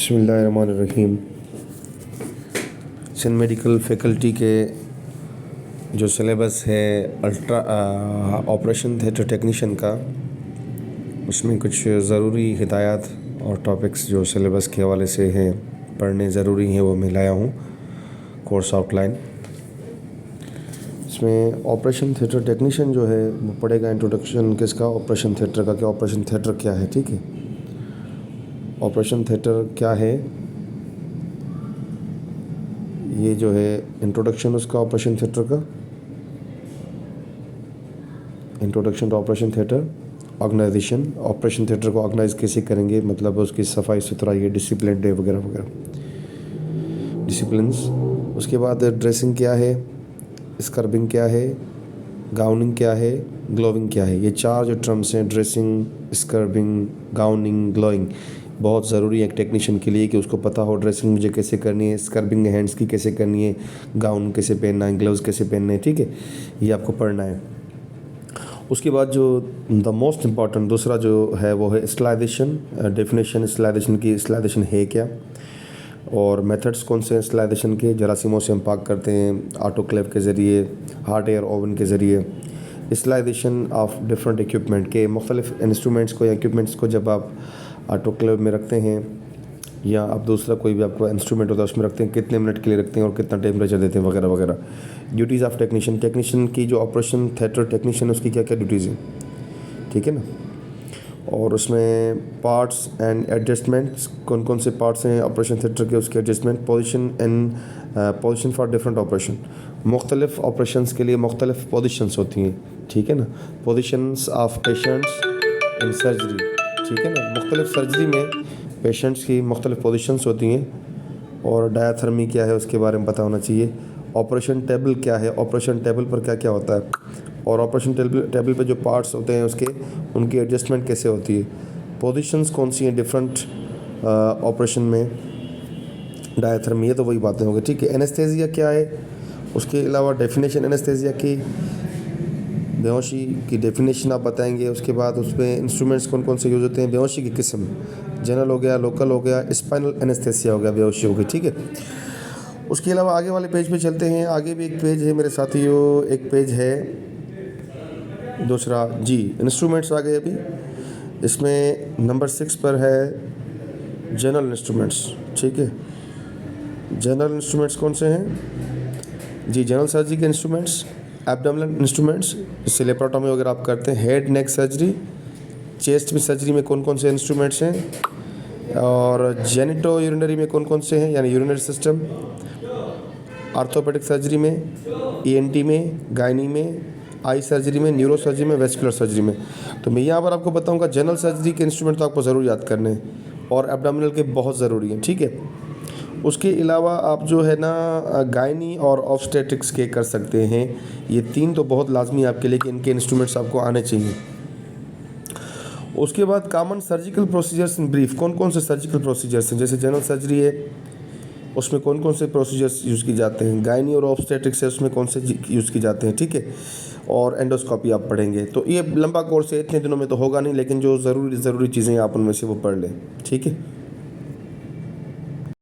बिस्मिल्लाहिर्रहमानिर्रहीम। Sindh medical faculty के जो सिलेबस है ऑपरेशन थिएटर टेक्नीशियन का, उसमें कुछ ज़रूरी हिदायत और टॉपिक्स जो सिलेबस के हवाले से हैं पढ़ने ज़रूरी हैं वो मैं लाया हूँ कोर्स आउटलाइन। इसमें ऑपरेशन थिएटर टेक्नीशियन जो है वो पढ़ेगा इंट्रोडक्शन किसका, ऑपरेशन थिएटर का, कि ऑपरेशन थिएटर क्या है। ठीक है, ऑपरेशन थिएटर क्या है ये जो है इंट्रोडक्शन उसका ऑपरेशन थिएटर का, introduction to operation theatre, organisation, operation theatre को ऑर्गेनाइज कैसे करेंगे, मतलब उसकी सफाई सुथराई, डिसिप्लिन डे वगैरह वगैरह, डिसिप्लिन्स। उसके बाद ड्रेसिंग क्या है, स्क्रबिंग क्या है, गाउनिंग क्या है, ग्लोविंग क्या है। ये चार जो टर्म्स हैं, ड्रेसिंग, स्क्रबिंग, गाउनिंग, ग्लोइंग, बहुत ज़रूरी है एक टेक्नीशियन के लिए कि उसको पता हो ड्रेसिंग मुझे कैसे करनी है, स्क्रबिंग हैंड्स की कैसे करनी है, गाउन कैसे पहनना है, ग्लव्स कैसे पहनने हैं। ठीक है, ये आपको पढ़ना है। उसके बाद जो द मोस्ट इम्पॉर्टेंट दूसरा जो है वो है स्टलाइजेशन, डेफिनेशन स्टलाइजेशन की, स्टलाइजेशन है क्या और मेथड्स कौन से हैं स्टलाइजेशन के। जरासीमों से हम पाक करते हैं, ऑटोक्लेव के ज़रिए, हॉट एयर ओवन के ज़रिए। स्टलाइजेशन ऑफ डिफरेंट इक्विपमेंट के, मुख्तलिफ इंस्ट्रूमेंट्स को या इक्विपमेंट्स को जब आप ऑटोक्लेव में रखते हैं या आप दूसरा कोई भी आपको इंस्ट्रूमेंट होता है उसमें रखते हैं, कितने मिनट के लिए रखते हैं और कितना टेम्परेचर देते हैं वगैरह वगैरह। ड्यूटीज़ ऑफ टेक्नीशियन, टेक्नीशियन की जो ऑपरेशन थिएटर टेक्नीशियन उसकी क्या क्या ड्यूटीज़ हैं, ठीक है ना। और उसमें पार्ट्स एंड एडजस्टमेंट्स, कौन कौन से पार्ट्स हैं ऑपरेशन थिएटर के, उसके adjustment, position and position for different operation, मुख्तलिफ ऑपरेशंस के लिए मुख्तलिफ पोजीशंस होती हैं, ठीक है ना। Positions of patients in surgery, ठीक है ना, मुख्तलिफ सर्जरी में पेशेंट्स की मुख्तलिफ पोजीशंस होती हैं। और डायाथर्मी क्या है उसके बारे में पता होना चाहिए। ऑपरेशन टेबल क्या है, ऑपरेशन टेबल पर क्या क्या होता है, और ऑपरेशन टेबल पे जो पार्ट्स होते हैं उसके, उनकी एडजस्टमेंट कैसे होती है, पोजीशंस कौन सी हैं डिफरेंट ऑपरेशन में, डायाथर्मी, ये तो वही बातें होंगी। ठीक है, एनेस्थेसिया क्या है, उसके अलावा डेफिनेशन एनेस्थेसिया की, बेहोशी की डेफिनेशन आप बताएंगे। उसके बाद उसमें इंस्ट्रूमेंट्स कौन कौन से यूज़ होते हैं, बेहोशी की किस्म, जनरल हो गया, लोकल हो गया, स्पाइनल एनेस्थेसिया हो गया, बेहोशी हो गई। ठीक है, उसके अलावा आगे वाले पेज पे चलते हैं। आगे भी एक पेज है मेरे साथियों, एक पेज है दूसरा जी, इंस्ट्रूमेंट्स आ गए अभी। इसमें नंबर 6 पर है जनरल इंस्ट्रूमेंट्स, ठीक है। जनरल इंस्ट्रूमेंट्स कौन से हैं जी, जनरल सर्जरी के इंस्ट्रूमेंट्स, एब्डोमिनल इंस्ट्रूमेंट्स, जिससे लेप्रोटॉमी वगैरह आप करते हैं, हेड नेक सर्जरी, चेस्ट में सर्जरी में कौन कौन से इंस्ट्रूमेंट्स हैं, और जेनिटो यूरिनरी में कौन कौन से हैं, यानी यूरिनरी सिस्टम, आर्थोपेडिक सर्जरी में, ईएनटी में, गायनी में, आई सर्जरी में, न्यूरो सर्जरी में, वेस्कुलर सर्जरी में। तो मैं यहाँ पर आपको बताऊँगा जनरल सर्जरी के इंस्ट्रूमेंट तो आपको ज़रूर याद करने हैं और एब्डोमिनल के बहुत ज़रूरी हैं, ठीक है। उसके अलावा आप जो है ना गायनी और ऑब्स्टेट्रिक्स के कर सकते हैं। ये तीन तो बहुत लाजमी है आपके लिए कि इनके इंस्ट्रूमेंट्स आपको आने चाहिए। उसके बाद common surgical procedures in brief, कौन कौन से सर्जिकल प्रोसीजर्स हैं, जैसे जनरल सर्जरी है उसमें कौन कौन से प्रोसीजर्स यूज़ की जाते हैं, गायनी और ऑब्स्टेट्रिक्स है उसमें कौन से यूज़ की जाते हैं, ठीक है। और एंडोस्कोपी आप पढ़ेंगे। तो ये लंबा कोर्स है, इतने दिनों में तो होगा नहीं, लेकिन जो ज़रूरी चीज़ें आप उनमें से वो पढ़ लें, ठीक है।